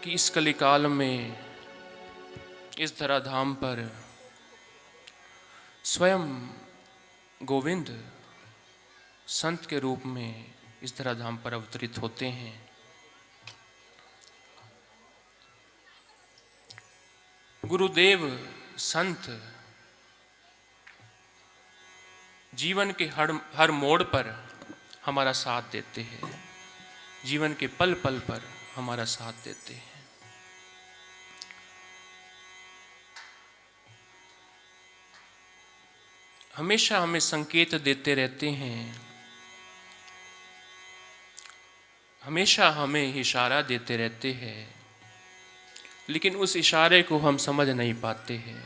कि इस कलिकाल में इस धराधाम पर स्वयं गोविंद संत के रूप में इस धराधाम पर अवतरित होते हैं। गुरुदेव संत जीवन के हर मोड़ पर हमारा साथ देते हैं, जीवन के पल पल पर हमारा साथ देते हैं। हमेशा हमें संकेत देते रहते हैं, हमेशा हमें इशारा देते रहते हैं, लेकिन उस इशारे को हम समझ नहीं पाते हैं,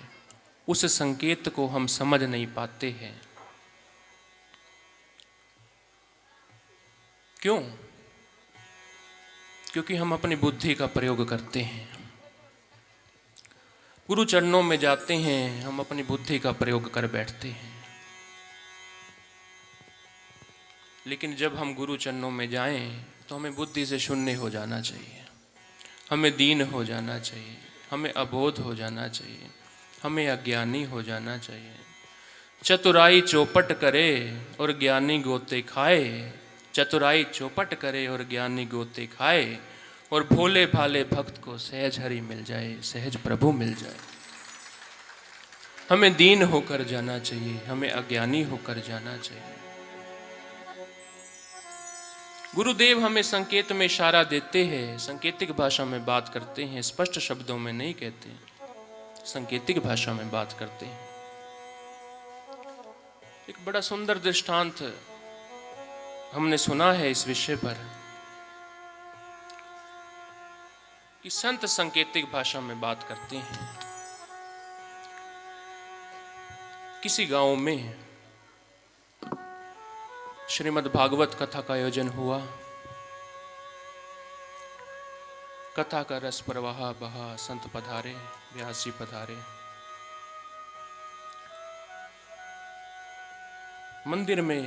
उस संकेत को हम समझ नहीं पाते हैं। क्यों? क्योंकि हम अपनी बुद्धि का प्रयोग करते हैं। गुरु चरणों में जाते हैं, हम अपनी बुद्धि का प्रयोग कर बैठते हैं। लेकिन जब हम गुरु चरणों में जाएं तो हमें बुद्धि से शून्य हो जाना चाहिए, हमें दीन हो जाना चाहिए, हमें अबोध हो जाना चाहिए, हमें अज्ञानी हो जाना चाहिए। चतुराई चौपट करे और ज्ञानी गोते खाए, चतुराई चौपट करे और ज्ञानी गोते खाए, और भोले भाले भक्त को सहज हरि मिल जाए, सहज प्रभु मिल जाए। हमें दीन होकर जाना चाहिए, हमें अज्ञानी होकर जाना चाहिए। गुरुदेव हमें संकेत में इशारा देते हैं, सांकेतिक भाषा में बात करते हैं, स्पष्ट शब्दों में नहीं कहते, सांकेतिक भाषा में बात करते हैं। एक बड़ा सुंदर दृष्टांत हमने सुना है इस विषय पर कि संत सांकेतिक भाषा में बात करते हैं। किसी गांव में श्रीमद् भागवत कथा का आयोजन हुआ। कथा का रस प्रवाह बहा, संत पधारे, व्यास जी पधारे। मंदिर में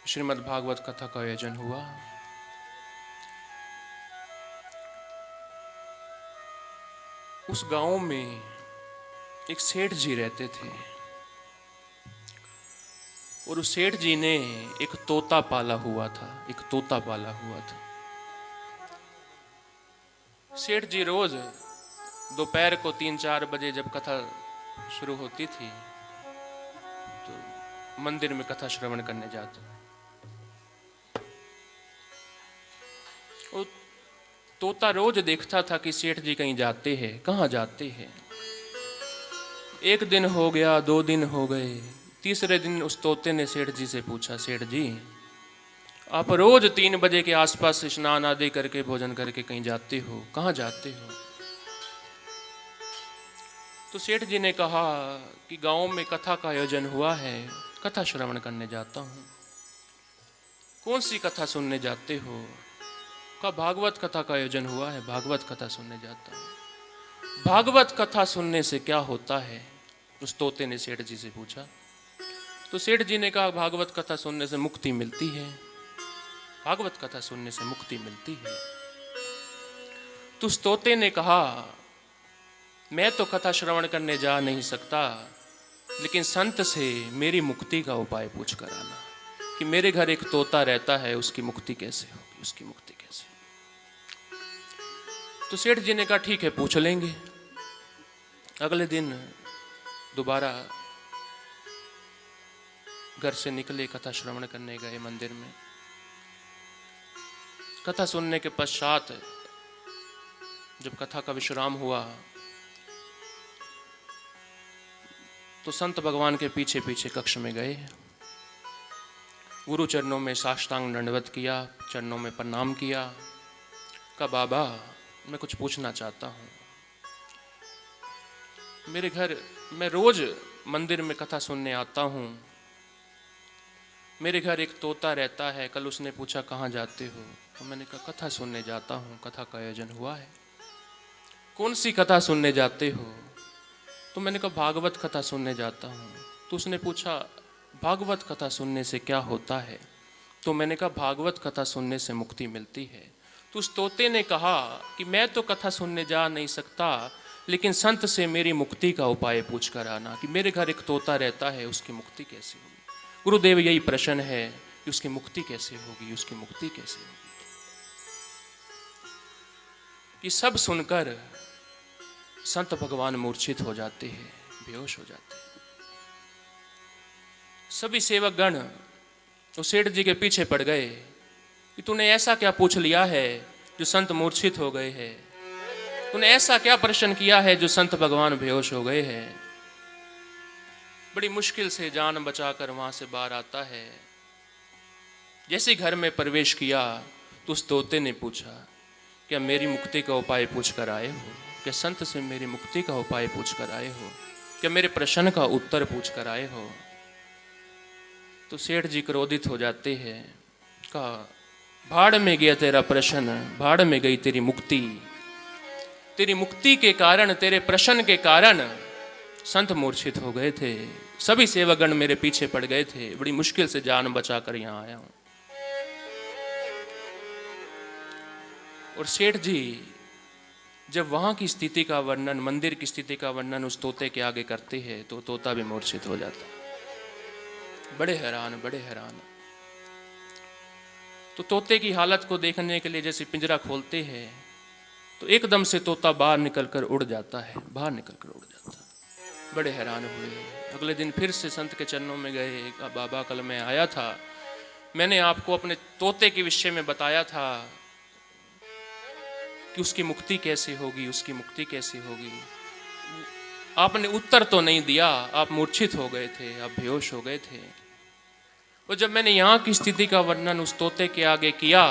श्रीमद् भागवत कथा का आयोजन हुआ। उस गांव में एक सेठ जी रहते थे और उस सेठ जी ने एक तोता पाला हुआ था, एक तोता पाला हुआ था। सेठ जी रोज दोपहर को 3-4 बजे जब कथा शुरू होती थी तो मंदिर में कथा श्रवण करने जाते। और तोता रोज देखता था कि सेठ जी कहीं जाते हैं, कहाँ जाते हैं। एक दिन हो गया, 2 दिन हो गए, तीसरे दिन उस तोते ने सेठ जी से पूछा, सेठ जी आप रोज 3 बजे के आसपास स्नान आदि करके भोजन करके कहीं जाते हो, कहाँ जाते हो? तो सेठ जी ने कहा कि गांव में कथा का आयोजन हुआ है, कथा श्रवण करने जाता हूँ। कौन सी कथा सुनने जाते हो? कहा भागवत कथा का आयोजन हुआ है, भागवत कथा सुनने जाता हूँ। भागवत कथा सुनने से क्या होता है? उस तोते ने सेठ जी से पूछा। तो सेठ जी ने कहा भागवत कथा सुनने से मुक्ति मिलती है, भागवत कथा सुनने से मुक्ति मिलती है। तो उस तोते ने कहा मैं तो कथा श्रवण करने जा नहीं सकता, लेकिन संत से मेरी मुक्ति का उपाय पूछ कर आना कि मेरे घर एक तोता रहता है, उसकी मुक्ति कैसे होगी, उसकी मुक्ति कैसे। तो सेठ जी ने कहा ठीक है, पूछ लेंगे। अगले दिन दोबारा घर से निकले, कथा श्रवण करने गए मंदिर में। कथा सुनने के पश्चात जब कथा का विश्राम हुआ तो संत भगवान के पीछे पीछे कक्ष में गए, गुरु चरणों में साष्टांग दंडवत किया, चरणों में प्रणाम किया। कहा बाबा मैं कुछ पूछना चाहता हूँ। मेरे घर मैं रोज मंदिर में कथा सुनने आता हूँ, मेरे घर एक तोता रहता है, कल उसने पूछा कहाँ जाते हो? तो मैंने कहा कथा सुनने जाता हूँ, कथा का आयोजन हुआ है। कौन सी कथा सुनने जाते हो? तो मैंने कहा भागवत कथा सुनने जाता हूँ। तो उसने पूछा भागवत कथा सुनने से क्या होता है? तो मैंने कहा भागवत कथा सुनने से मुक्ति मिलती है। तो उस तोते ने कहा कि मैं तो कथा सुनने जा नहीं सकता, लेकिन संत से मेरी मुक्ति का उपाय पूछ कर आना कि मेरे घर एक तोता रहता है, उसकी मुक्ति कैसे होगी। गुरुदेव यही प्रश्न है कि उसकी मुक्ति कैसे होगी, उसकी मुक्ति कैसे होगी। कि सब सुनकर संत भगवान मूर्छित हो जाते हैं, बेहोश हो जाते हैं। सभी सेवक गण तो सेठ जी के पीछे पड़ गए कि तूने ऐसा क्या पूछ लिया है जो संत मूर्छित हो गए हैं, तूने ऐसा क्या प्रश्न किया है जो संत भगवान बेहोश हो गए हैं। बड़ी मुश्किल से जान बचाकर वहां से बाहर आता है। जैसे घर में प्रवेश किया तो उस तोते ने पूछा, क्या मेरी मुक्ति का उपाय पूछ कर आए हो? क्या संत से मेरी मुक्ति का उपाय पूछ कर आए हो? क्या मेरे प्रश्न का उत्तर पूछ कर आए हो? तो सेठ जी क्रोधित हो जाते हैं। कहा, भाड़ में गया तेरा प्रश्न, भाड़ में गई तेरी मुक्ति। तेरी मुक्ति के कारण, तेरे प्रश्न के कारण संत मूर्छित हो गए थे, सभी सेवकगण मेरे पीछे पड़ गए थे, बड़ी मुश्किल से जान बचाकर यहां आया हूं। और सेठ जी जब वहां की स्थिति का वर्णन, मंदिर की स्थिति का वर्णन उस तोते के आगे करते हैं तो तोता भी मूर्छित हो जाता है। बड़े हैरान, बड़े हैरान। तो तोते की हालत को देखने के लिए जैसे पिंजरा खोलते हैं तो एकदम से तोता बाहर निकलकर उड़ जाता है, बाहर निकलकर उड़ जाता है। बड़े हैरान हुए। अगले दिन फिर से संत के चरणों में गए। बाबा कल मैं आया था, मैंने आपको अपने तोते के विषय में बताया था कि उसकी मुक्ति कैसे होगी, उसकी मुक्ति कैसे होगी। आपने उत्तर तो नहीं दिया, आप मूर्छित हो गए थे, आप बेहोश हो गए थे। और जब मैंने यहाँ की स्थिति का वर्णन उस तोते के आगे किया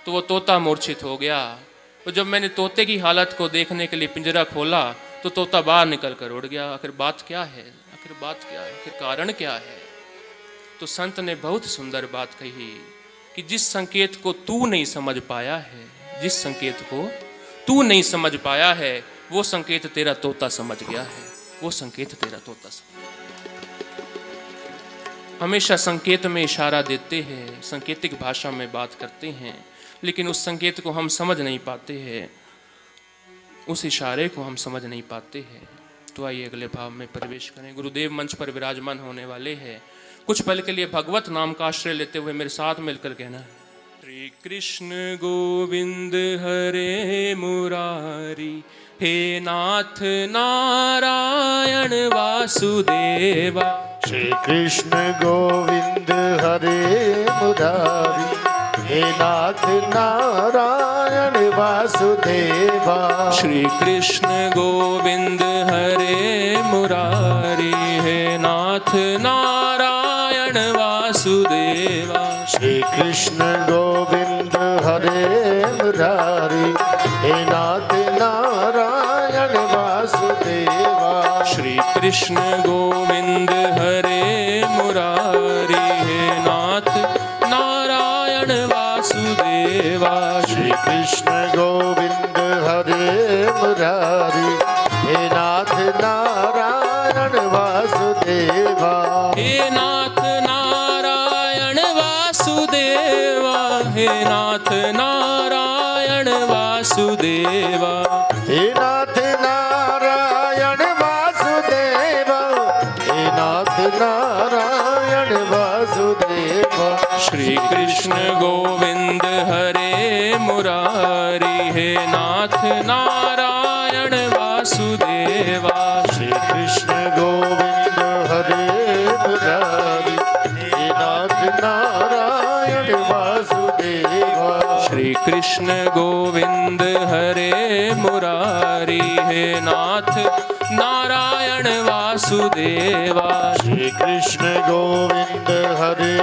तो वो तोता मूर्छित हो गया। और जब मैंने तोते की हालत को देखने के लिए पिंजरा खोला तो तोता बाहर निकल कर उड़ गया। आखिर बात क्या है, आखिर बात क्या है, आखिर कारण क्या है? तो संत ने बहुत सुंदर बात कही कि जिस संकेत को तू नहीं समझ पाया है, जिस संकेत को तू नहीं समझ पाया है, वो संकेत तेरा तोता समझ गया है, वो संकेत तेरा तोता समझ गया। हमेशा संकेत में इशारा देते हैं, सांकेतिक भाषा में बात करते हैं, लेकिन उस संकेत को हम समझ नहीं पाते हैं, उस इशारे को हम समझ नहीं पाते हैं। तो आइए अगले भाव में प्रवेश करें। गुरुदेव मंच पर विराजमान होने वाले हैं। कुछ पल के लिए भगवत नाम का आश्रय लेते हुए मेरे साथ मिलकर कहना है, श्री कृष्ण गोविंद हरे मुरारी, हे नाथ नारायण वासुदेवा। श्री कृष्ण गोविंद हरे मुरारी, हे नाथ नारायण वासुदेवा। श्री कृष्ण गोविंद हरे मुरारी, हे नाथ नारायण वासुदेवा। श्री कृष्ण गोविंद हरे मुरारी, हे नाथ नारायण वासुदेवा। श्री कृष्ण गोविंद हरे मुरारी, हे नाथ नारायण वासुदेवा। श्री कृष्ण गोविंद हरे मुरारी, हे नाथ नारायण वासुदेवा। हे नाथ नारायण वासुदेवा, हे नाथ नारायण वासुदेवा। हे नाथ नारायण वासुदेवा, हे नाथ नारायण वासुदेवा। श्री कृष्ण गोविंद हरे मुरारी, हे नाथ नारायण वासुदेवा। श्री कृष्ण गोविंद हरे मुरारी, हे नाथ नारायण वासुदेवा। श्री कृष्ण गोविंद हरे मुरारी, हे नाथ नारायण वासुदेवा। श्री कृष्ण गोविंद हरे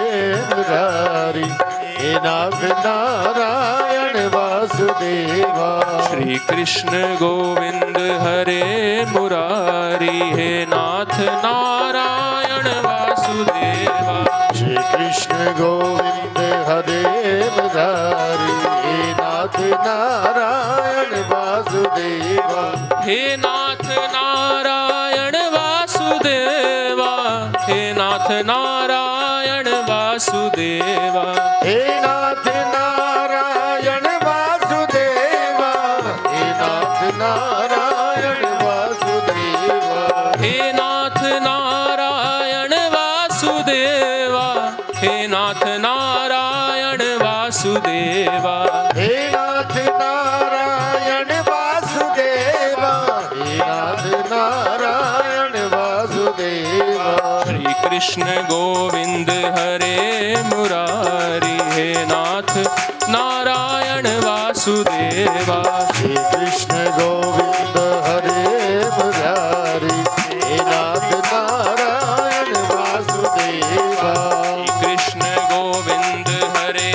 मुरारी, हे नाथ नारायण वासुदेवा। श्री कृष्ण गोविंद हरे मुरारी, हे नाथ नारायण वासुदेवा। श्री कृष्ण गोविंद हरे मुरारी, हे नाथ नारायण वासुदेवा। हे नाथ नारायण वासुदेवा, हे नाथ नारायण वासुदेवा। हे नाथ नारायण वासुदेवा, वासुदेवा। हे नाथ नारायण वासुदेवा, हे नाथ नारायण वासुदेवा। श्री कृष्ण गोविंद हरे मुरारी, हे नाथ नारायण वासुदेवा। श्री कृष्ण गोविंद हरे मुरारी, हे नाथ नारायण वासुदेवा। कृष्ण गोविंद हरे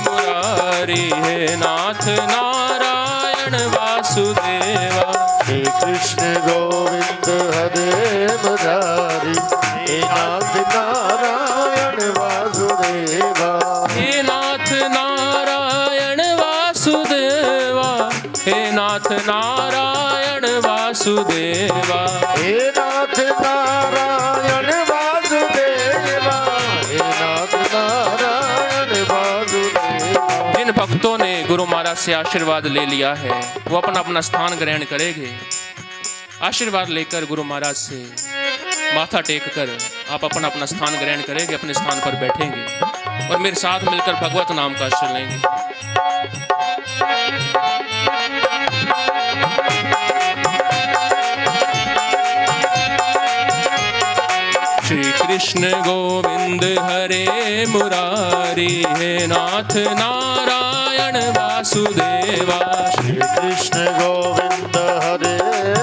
मुरारी, हे नाथ नारायण वासुदेवा। श्री कृष्ण गोविंद हरे मुरारी, हे नाथ नारायण वासुदेवा। हे नाथ नारायण वासुदेवा, हे नाथ नारायण वासुदेवा। हे नाथ नारायण वासुदेवा, हे नाथ नारायण वासुदेवा। जिन भक्तों ने गुरु महाराज से आशीर्वाद ले लिया है वो अपना अपना स्थान ग्रहण करेंगे। आशीर्वाद लेकर गुरु महाराज से माथा टेक कर आप अपना अपना स्थान ग्रहण करेंगे, अपने स्थान पर बैठेंगे और मेरे साथ मिलकर भगवत नाम का आश्रय लेंगे। श्री कृष्ण गोविंद हरे मुरारी, हे नाथ नारायण वासुदेवा। श्री कृष्ण गोविंद हरे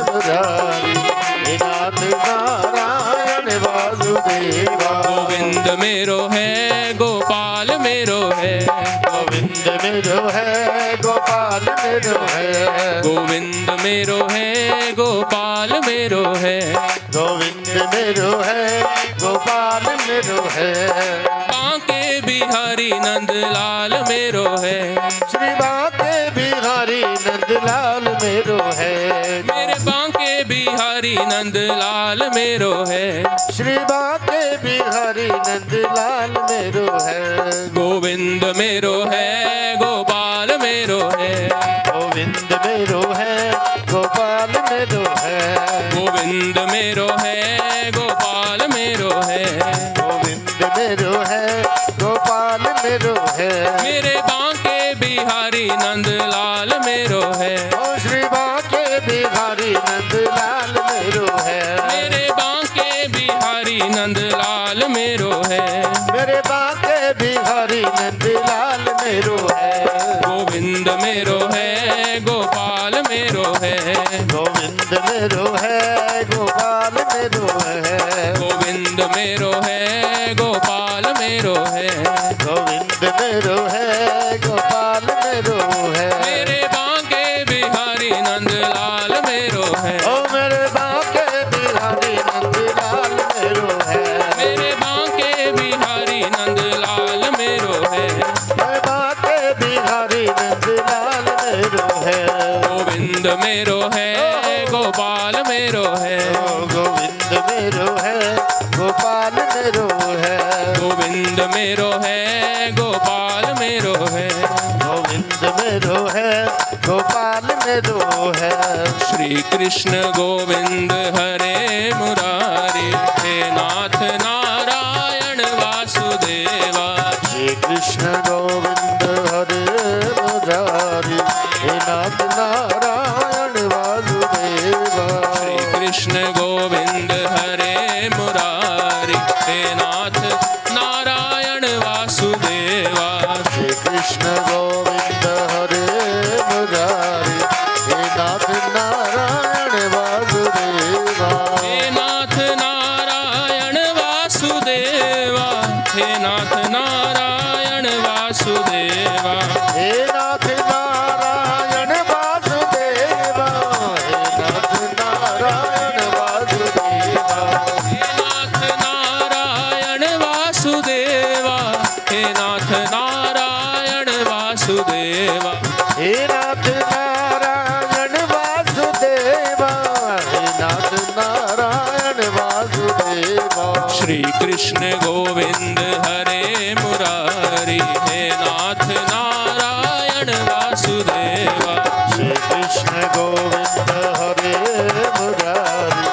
मुरारी, हे नाथ नारायण वासुदेवा। गोविंद मेरो है गोपाल मेरो है, गोविंद मेरो है गोपाल मेरो है। गोविंद मेरो है गोपाल मेरो है। गोविंद मेरो है गोपाल मेरो है। बांके बिहारी नंदलाल मेरो है, श्री बांके बिहारी नंदलाल मेरो है। मेरे बांके बिहारी नंदलाल मेरो है। श्री बांके बिहारी नंदलाल मेरो है। गोविंद मेरो है गोपाल मेरो है। गोविंद मेरो है गोपाल मेरो है। गोविंद मेरो है गोपाल मेरो है। गोविंद मेरो है गोपाल मेरो है। मेरे बांके बिहारी नंदलाल मेरो है। ओ श्री बांके बिहारी नंदलाल मेरो है। मेरे बांके बिहारी नंदलाल मेरो है। मेरे बांके बिहारी नंदलाल मेरो है। गोविंद मेरो है गोपाल मेरो है। गोविंद मेरो है गोपाल मेरो है। गोविंद मेरो है गोपाल मेरो है। गोविंद मेरो है गोपाल मेरो है। मेरे बांके बिहारी नंदलाल मेरो है। ओ मेरे बांके बिहारी नंदलाल मेरो है। मेरे बांके बिहारी नंदलाल मेरो है। मेरे बांके बिहारी नंदलाल मेरो है। गोविंद मेरो है गोपाल मेरो है। ओ गोविंद मेरो है गोपाल मेरो है। गोविंद मेरो है गोपाल मेरो है। गोविंद मेरो है गोपाल मेरो है। श्री कृष्ण गोविंद हरे मुरारी, हे नाथ नारायण वासुदेवा। श्री कृष्ण गोविंद हरे मुरारी, हे नाथ नारायण वासुदेवा। श्री कृष्ण गोविंद हरे मुरारी, हे नाथ नारायण वासुदेवा। श्री कृष्ण गोविंद हरे मुरारी, हे नाथ नारायण वासुदेवा। हे नाथ नारायण वासुदेवा, हे नाथ नारायण वासुदेवा। हे नाथ नारायण वासुदेवा, हे नाथ नारायण वासुदेवा। हे नाथ नारायण वासुदेवा, हे नाथ नारायण वासुदेवा। हे नाथ नारायण वासुदेवा, हे नाथ नारायण वासुदेवा। श्री कृष्ण गोविंद हरे मुरारी, हे नाथ नारायण वासुदेवा। श्री कृष्ण गोविंद हरे मुरारी,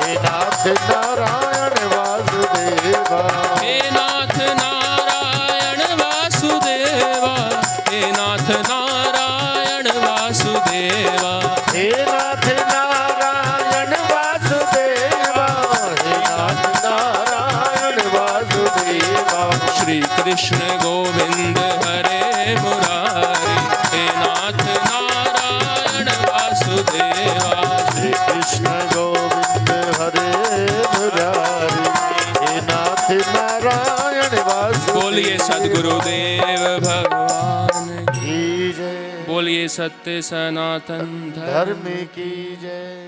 हे नाथ नारायण वासुदेवा। हे नाथ नारायण वासुदेवा, बोलिए सद्गुरुदेव भगवान की जय, बोलिए सत्य सनातन धर्म धर्म की जय।